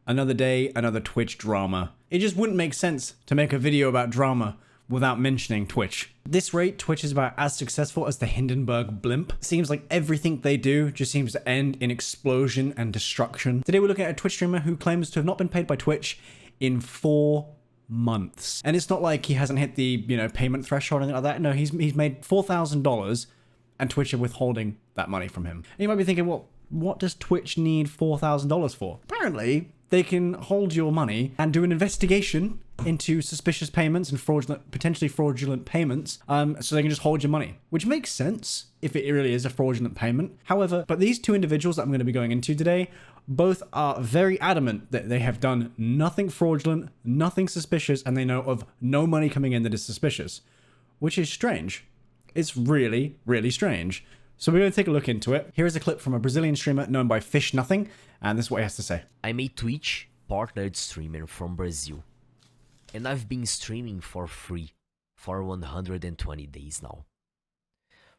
Another day, another Twitch drama. It just wouldn't make sense to make a video about drama without mentioning Twitch. At this rate, Twitch is about as successful as the Hindenburg blimp. Seems like everything they do just seems to end in explosion and destruction. Today we're looking at a Twitch streamer who claims to have not been paid by Twitch in 4 months. And it's not like he hasn't hit the, payment threshold or anything like that. No, he's made $4,000 and Twitch are withholding that money from him. And you might be thinking, well, what does Twitch need $4,000 for? Apparently, they can hold your money and do an investigation into suspicious payments and potentially fraudulent payments, so they can just hold your money, which makes sense if it really is a fraudulent payment. However, but these two individuals that I'm going to be going into today, both are very adamant that they have done nothing fraudulent, nothing suspicious, and they know of no money coming in that is suspicious, which is strange. It's really, really strange. So we're going to take a look into it. Here is a clip from a Brazilian streamer known by Fish Nothing, and this is what he has to say. I'm a Twitch partnered streamer from Brazil, and I've been streaming for free for 120 days now.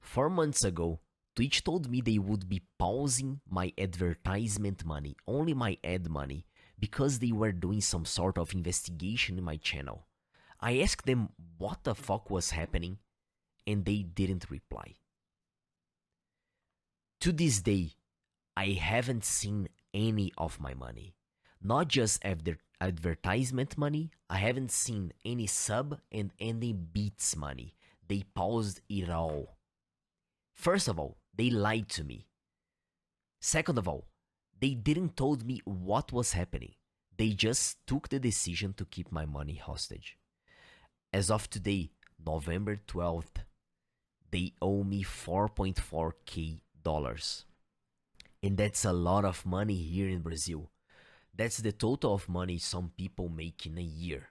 4 months ago, Twitch told me they would be pausing my advertisement money, only my ad money, because they were doing some sort of investigation in my channel. I asked them what the fuck was happening, and they didn't reply. To this day, I haven't seen any of my money. Not just advertisement money, I haven't seen any sub and any beats money. They paused it all. First of all, they lied to me. Second of all, they didn't told me what was happening. They just took the decision to keep my money hostage. As of today, November 12th, they owe me $4.4K. And that's a lot of money here in Brazil. That's the total of money some people make in a year.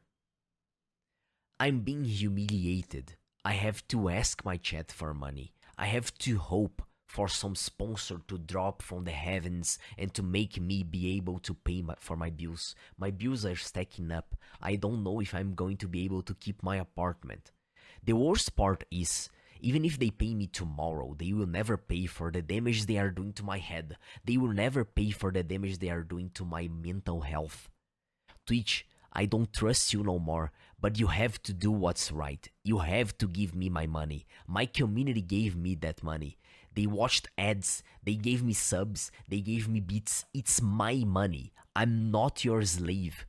I'm being humiliated. I have to ask my chat for money. I have to hope for some sponsor to drop from the heavens and to make me be able to pay for my bills. My bills are stacking up. I don't know if I'm going to be able to keep my apartment. The worst part is, even if they pay me tomorrow, they will never pay for the damage they are doing to my head. They will never pay for the damage they are doing to my mental health. Twitch, I don't trust you no more, but you have to do what's right. You have to give me my money. My community gave me that money. They watched ads, they gave me subs, they gave me beats. It's my money. I'm not your slave.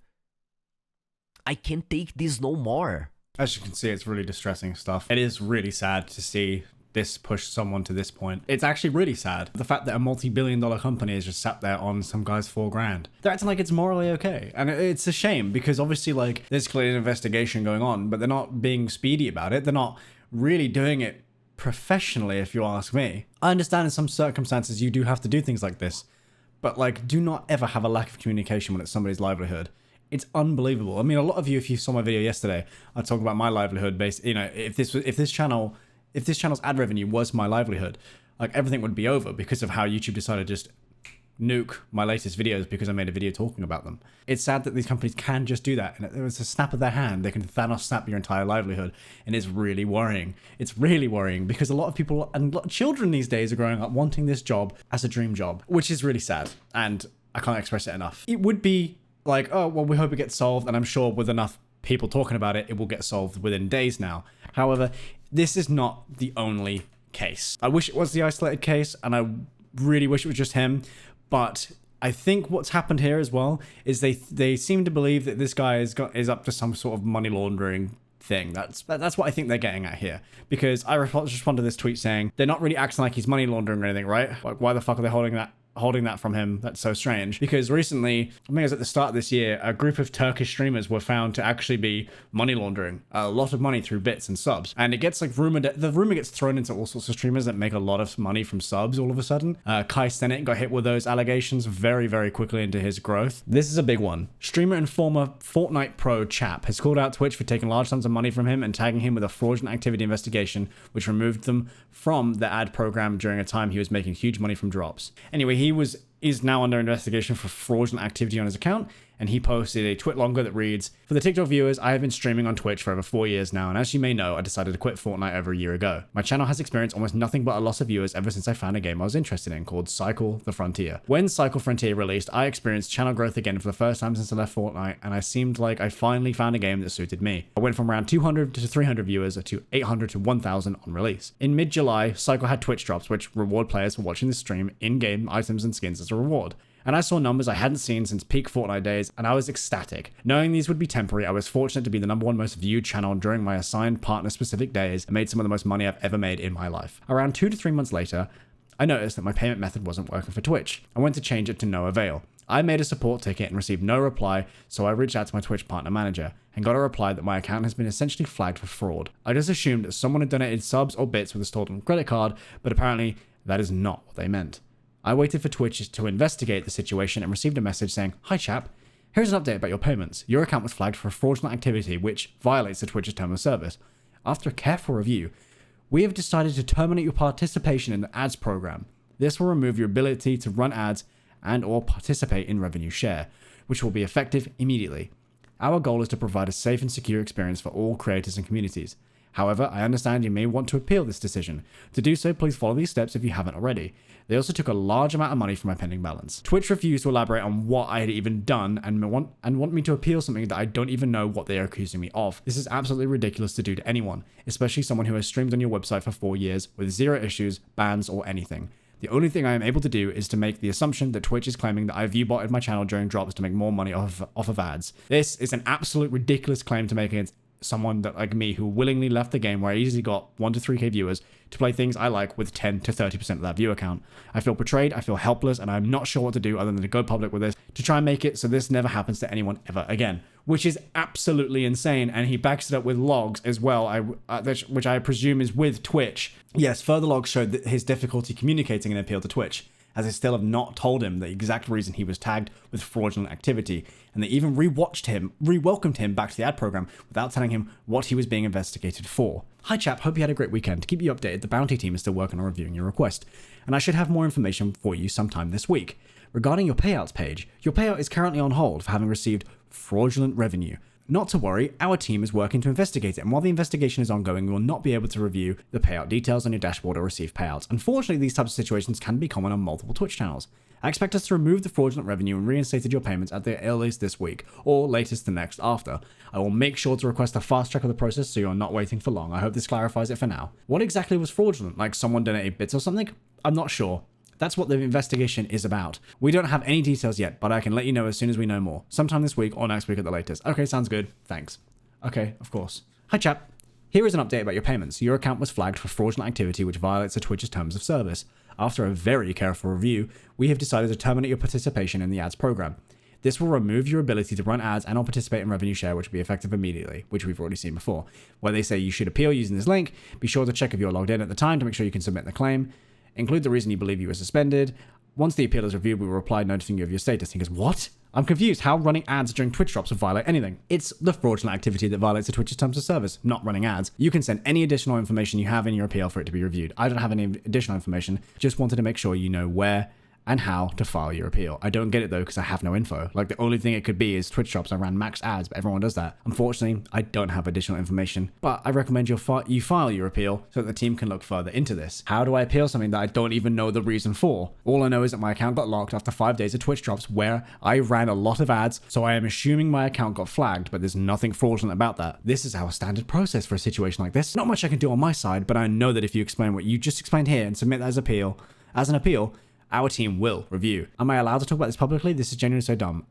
I can't take this no more. As you can see, it's really distressing stuff. It is really sad to see this push someone to this point. It's actually really sad. The fact that a multi-billion-dollar company is just sat there on some guy's $4,000. They're acting like it's morally okay. And it's a shame because obviously there's clearly an investigation going on, but they're not being speedy about it. They're not really doing it professionally, if you ask me. I understand in some circumstances you do have to do things like this, but do not ever have a lack of communication when it's somebody's livelihood. It's unbelievable. I mean, a lot of you, if you saw my video yesterday, I talk about my livelihood based, if this channel's ad revenue was my livelihood, everything would be over because of how YouTube decided to just nuke my latest videos because I made a video talking about them. It's sad that these companies can just do that. And it was a snap of their hand. They can Thanos snap your entire livelihood. And it's really worrying. It's really worrying because a lot of people and a lot of children these days are growing up wanting this job as a dream job, which is really sad. And I can't express it enough. It would be oh, well, we hope it gets solved, and I'm sure with enough people talking about it, it will get solved within days now. However, this is not the only case. I wish it was the isolated case, and I really wish it was just him, but I think what's happened here as well is they seem to believe that this guy is up to some sort of money laundering thing. That's what I think they're getting at here. Because I responded to this tweet saying, they're not really acting like he's money laundering or anything, right? Why the fuck are they holding that from him? That's so strange. Because recently, I think it was at the start of this year, a group of Turkish streamers were found to actually be money laundering a lot of money through bits and subs. And it gets rumored, the rumor gets thrown into all sorts of streamers that make a lot of money from subs all of a sudden. Kai Cenat got hit with those allegations very, very quickly into his growth. This is a big one. Streamer and former Fortnite pro Chap has called out Twitch for taking large sums of money from him and tagging him with a fraudulent activity investigation, which removed them from the ad program during a time he was making huge money from drops. Anyway, he was is now under investigation for fraudulent activity on his account, and he posted a tweet longer that reads, "For the TikTok viewers, I have been streaming on Twitch for over 4 years now, and as you may know, I decided to quit Fortnite over a year ago. My channel has experienced almost nothing but a loss of viewers ever since I found a game I was interested in called Cycle the Frontier. When Cycle Frontier released, I experienced channel growth again for the first time since I left Fortnite, and I seemed like I finally found a game that suited me. I went from around 200 to 300 viewers to 800 to 1000 on release. In mid-July, Cycle had Twitch drops, which reward players for watching the stream in-game items and skins as a reward. And I saw numbers I hadn't seen since peak Fortnite days, and I was ecstatic. Knowing these would be temporary, I was fortunate to be the #1 most viewed channel during my assigned partner-specific days and made some of the most money I've ever made in my life. Around 2 to 3 months later, I noticed that my payment method wasn't working for Twitch. I went to change it to no avail. I made a support ticket and received no reply, so I reached out to my Twitch partner manager and got a reply that my account has been essentially flagged for fraud. I just assumed that someone had donated subs or bits with a stolen credit card, but apparently that is not what they meant. I waited for Twitch to investigate the situation and received a message saying, "Hi chap, here's an update about your payments. Your account was flagged for fraudulent activity which violates the Twitch's term of service. After a careful review, we have decided to terminate your participation in the ads program. This will remove your ability to run ads and or participate in revenue share, which will be effective immediately. Our goal is to provide a safe and secure experience for all creators and communities. However, I understand you may want to appeal this decision. To do so, please follow these steps if you haven't already." They also took a large amount of money from my pending balance. Twitch refused to elaborate on what I had even done and want me to appeal something that I don't even know what they are accusing me of. This is absolutely ridiculous to do to anyone, especially someone who has streamed on your website for 4 years with 0 issues, bans, or anything. The only thing I am able to do is to make the assumption that Twitch is claiming that I view-botted my channel during drops to make more money off of ads. This is an absolute ridiculous claim to make against someone that like me who willingly left the game where I easily got 1 to 3k viewers to play things I like with 10 to 30% of that view account. I feel betrayed, I feel helpless, and I'm not sure what to do other than to go public with this to try and make it so this never happens to anyone ever again, which is absolutely insane. And he backs it up with logs as well, which I presume is with Twitch. Yes, further logs showed that his difficulty communicating an appeal to Twitch, as they still have not told him the exact reason he was tagged with fraudulent activity, and they even re-welcomed him back to the ad program without telling him what he was being investigated for. "Hi chap, hope you had a great weekend. To keep you updated, the bounty team is still working on reviewing your request, and I should have more information for you sometime this week. Regarding your payouts page, your payout is currently on hold for having received fraudulent revenue. Not to worry, our team is working to investigate it, and while the investigation is ongoing, we will not be able to review the payout details on your dashboard or receive payouts. Unfortunately, these types of situations can be common on multiple Twitch channels. I expect us to remove the fraudulent revenue and reinstate your payments at the earliest this week, or latest the next after. I will make sure to request a fast track of the process so you're not waiting for long. I hope this clarifies it for now." What exactly was fraudulent? Like someone donated bits or something? I'm not sure. That's what the investigation is about. We don't have any details yet, but I can let you know as soon as we know more. Sometime this week or next week at the latest. Okay, sounds good. Thanks. Okay, of course. "Hi chap. Here is an update about your payments. Your account was flagged for fraudulent activity which violates the Twitch's terms of service. After a very careful review, we have decided to terminate your participation in the ads program. This will remove your ability to run ads and or participate in revenue share, which will be effective immediately," which we've already seen before. Where they say you should appeal using this link, be sure to check if you're logged in at the time to make sure you can submit the claim. Include the reason you believe you were suspended. Once the appeal is reviewed, we will reply notifying you of your status. He goes, "What? I'm confused. How running ads during Twitch drops would violate anything?" It's the fraudulent activity that violates the Twitch's terms of service, not running ads. You can send any additional information you have in your appeal for it to be reviewed. I don't have any additional information. Just wanted to make sure you know where and how to file your appeal. I don't get it though because I have no info. Like the only thing it could be is Twitch drops. I ran max ads, but everyone does that. Unfortunately, I don't have additional information, but I recommend you file your appeal so that the team can look further into this. How do I appeal something that I don't even know the reason for? All I know is that my account got locked after 5 days of Twitch drops where I ran a lot of ads, so I am assuming my account got flagged, but there's nothing fraudulent about that. This is our standard process for a situation like this. Not much I can do on my side, but I know that if you explain what you just explained here and submit that as an appeal, our team will review. Am I allowed to talk about this publicly? This is genuinely so dumb.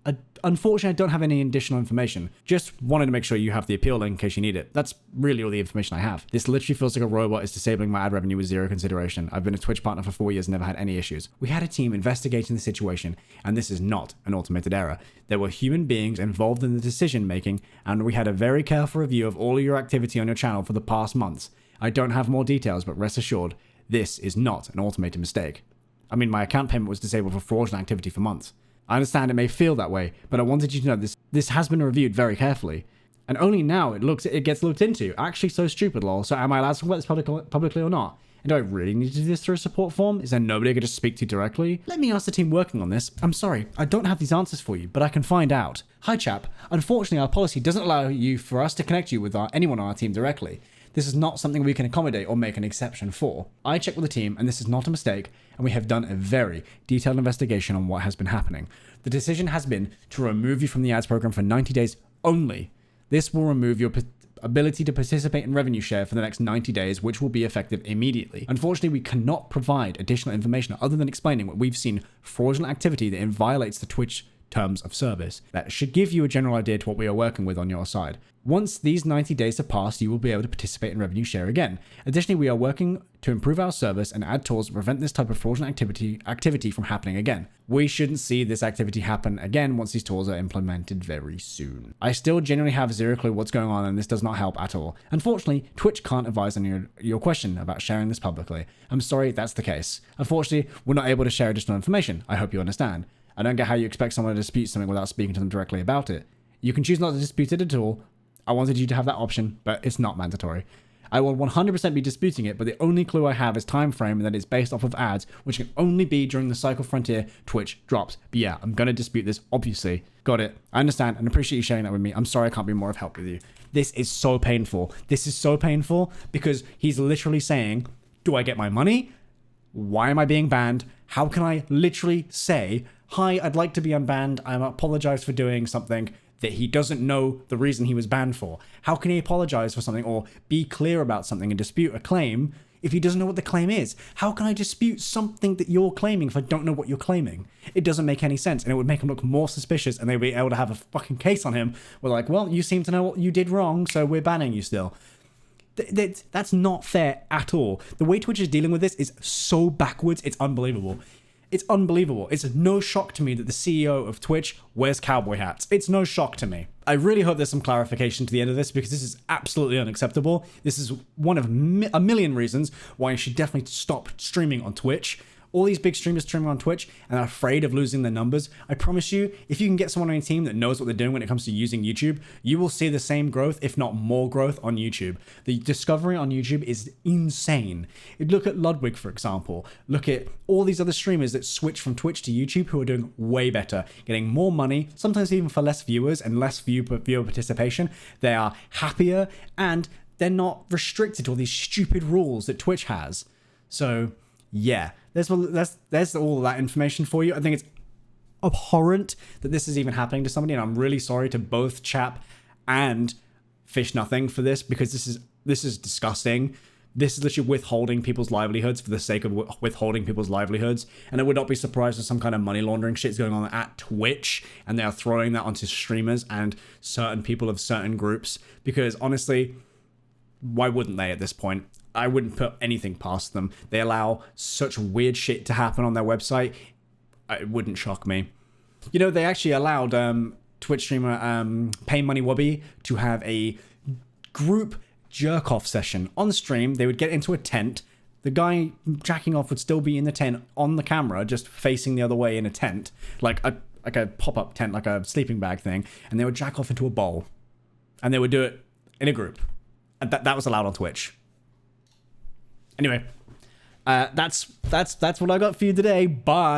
Unfortunately, I don't have any additional information. Just wanted to make sure you have the appeal link in case you need it. That's really all the information I have. This literally feels like a robot is disabling my ad revenue with 0 consideration. I've been a Twitch partner for 4 years and never had any issues. We had a team investigating the situation, and this is not an automated error. There were human beings involved in the decision making, and we had a very careful review of all of your activity on your channel for the past months. I don't have more details, but rest assured, this is not an automated mistake. I mean, my account payment was disabled for fraudulent activity for months. I understand it may feel that way, but I wanted you to know this has been reviewed very carefully. And only now it gets looked into. Actually so stupid, lol. So am I allowed to talk about this publicly or not? And do I really need to do this through a support form? Is there nobody I could just speak to directly? Let me ask the team working on this. I'm sorry, I don't have these answers for you, but I can find out. Hi chap, unfortunately our policy doesn't allow you for us to connect you with anyone on our team directly. This is not something we can accommodate or make an exception for. I checked with the team and this is not a mistake, and we have done a very detailed investigation on what has been happening. The decision has been to remove you from the ads program for 90 days only. This will remove your ability to participate in revenue share for the next 90 days, which will be effective immediately. Unfortunately, we cannot provide additional information other than explaining what we've seen fraudulent activity that violates the Twitch terms of service. That should give you a general idea to what we are working with on your side. Once these 90 days have passed, you will be able to participate in revenue share again. Additionally, we are working to improve our service and add tools to prevent this type of fraudulent activity from happening again. We shouldn't see this activity happen again once these tools are implemented very soon. I still genuinely have zero clue what's going on, and this does not help at all. Unfortunately, Twitch can't advise on your question about sharing this publicly. I'm sorry, that's the case. Unfortunately, we're not able to share additional information. I hope you understand. I don't get how you expect someone to dispute something without speaking to them directly about it. You can choose not to dispute it at all. I wanted you to have that option, but it's not mandatory. I will 100% be disputing it, but the only clue I have is time frame, and that it's based off of ads, which can only be during the Cycle Frontier Twitch drops. But yeah, I'm going to dispute this, obviously. Got it. I understand and appreciate you sharing that with me. I'm sorry I can't be more of help with you. This is so painful. This is so painful because he's literally saying, do I get my money? Why am I being banned? How can I literally say, hi, I'd like to be unbanned. I apologize for doing something that he doesn't know the reason he was banned for. How can he apologize for something or be clear about something and dispute a claim if he doesn't know what the claim is? How can I dispute something that you're claiming if I don't know what you're claiming? It doesn't make any sense, and it would make him look more suspicious, and they'd be able to have a fucking case on him. We're like, well, you seem to know what you did wrong, so we're banning you still. That's not fair at all. The way Twitch is dealing with this is so backwards, it's unbelievable. It's unbelievable. It's no shock to me that the CEO of Twitch wears cowboy hats. It's no shock to me. I really hope there's some clarification to the end of this, because this is absolutely unacceptable. This is one of a million reasons why you should definitely stop streaming on Twitch. All these big streamers streaming on Twitch and are afraid of losing their numbers. I promise you, if you can get someone on your team that knows what they're doing when it comes to using YouTube, you will see the same growth, if not more growth, on YouTube. The discovery on YouTube is insane. Look at Ludwig, for example. Look at all these other streamers that switch from Twitch to YouTube who are doing way better, getting more money, sometimes even for less viewers and less viewer participation. They are happier and they're not restricted to all these stupid rules that Twitch has. So yeah, there's all that information for you. I think it's abhorrent that this is even happening to somebody, and I'm really sorry to both Chap and Fish Nothing for this, because this is disgusting. This is literally withholding people's livelihoods for the sake of withholding people's livelihoods, and I would not be surprised if some kind of money laundering shit's going on at Twitch, and they are throwing that onto streamers and certain people of certain groups, because honestly, why wouldn't they at this point? I wouldn't put anything past them. They allow such weird shit to happen on their website. It wouldn't shock me. You know, they actually allowed Twitch streamer Pay Money Wubby to have a group jerk-off session on stream. They would get into a tent. The guy jacking off would still be in the tent on the camera, just facing the other way in a tent, like a pop-up tent, like a sleeping bag thing, and they would jack off into a bowl. And they would do it in a group. And that was allowed on Twitch. Anyway, that's what I got for you today. Bye.